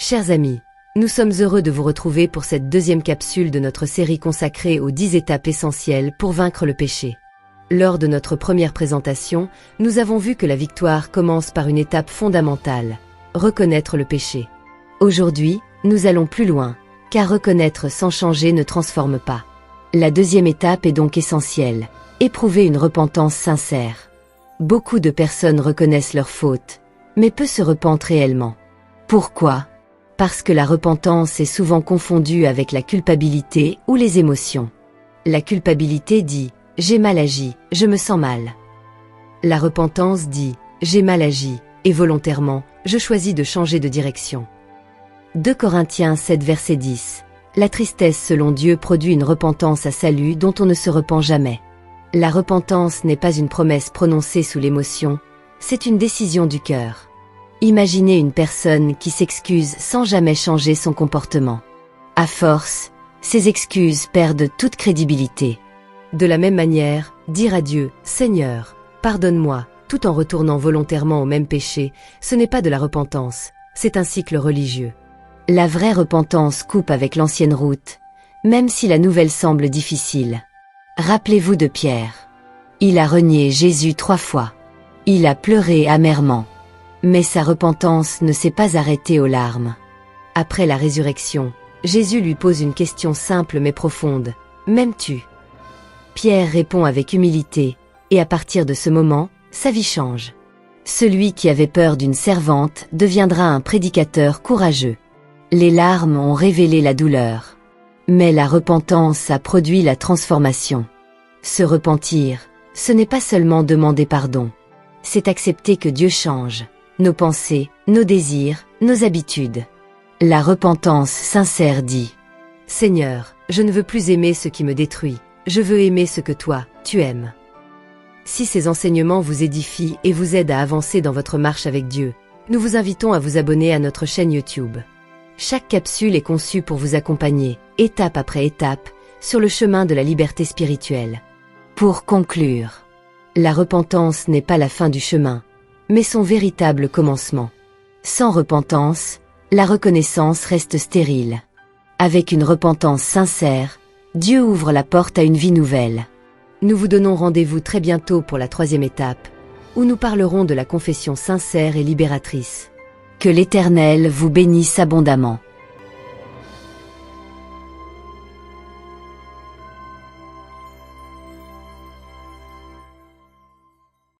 Chers amis, nous sommes heureux de vous retrouver pour cette deuxième capsule de notre série consacrée aux 10 étapes essentielles pour vaincre le péché. Lors de notre première présentation, nous avons vu que la victoire commence par une étape fondamentale, reconnaître le péché. Aujourd'hui, nous allons plus loin, car reconnaître sans changer ne transforme pas. La deuxième étape est donc essentielle, éprouver une repentance sincère. Beaucoup de personnes reconnaissent leurs fautes, mais peu se repentent réellement. Pourquoi ? Parce que la repentance est souvent confondue avec la culpabilité ou les émotions. La culpabilité dit « j'ai mal agi, je me sens mal ». La repentance dit « j'ai mal agi, et volontairement, je choisis de changer de direction ». 2 Corinthiens 7 verset 10. La tristesse selon Dieu produit une repentance à salut dont on ne se repent jamais. La repentance n'est pas une promesse prononcée sous l'émotion, c'est une décision du cœur. Imaginez une personne qui s'excuse sans jamais changer son comportement. À force, ces excuses perdent toute crédibilité. De la même manière, dire à Dieu « Seigneur, pardonne-moi » tout en retournant volontairement au même péché, ce n'est pas de la repentance, c'est un cycle religieux. La vraie repentance coupe avec l'ancienne route, même si la nouvelle semble difficile. Rappelez-vous de Pierre. Il a renié Jésus 3 fois. Il a pleuré amèrement. Mais sa repentance ne s'est pas arrêtée aux larmes. Après la résurrection, Jésus lui pose une question simple mais profonde. « M'aimes-tu » Pierre répond avec humilité, et à partir de ce moment, sa vie change. Celui qui avait peur d'une servante deviendra un prédicateur courageux. Les larmes ont révélé la douleur. Mais la repentance a produit la transformation. Se repentir, ce n'est pas seulement demander pardon. C'est accepter que Dieu change nos pensées, nos désirs, nos habitudes. La repentance sincère dit « Seigneur, je ne veux plus aimer ce qui me détruit, je veux aimer ce que toi, tu aimes. » Si ces enseignements vous édifient et vous aident à avancer dans votre marche avec Dieu, nous vous invitons à vous abonner à notre chaîne YouTube. Chaque capsule est conçue pour vous accompagner, étape après étape, sur le chemin de la liberté spirituelle. Pour conclure, la repentance n'est pas la fin du chemin, mais son véritable commencement. Sans repentance, la reconnaissance reste stérile. Avec une repentance sincère, Dieu ouvre la porte à une vie nouvelle. Nous vous donnons rendez-vous très bientôt pour la 3e étape, où nous parlerons de la confession sincère et libératrice. Que l'Éternel vous bénisse abondamment.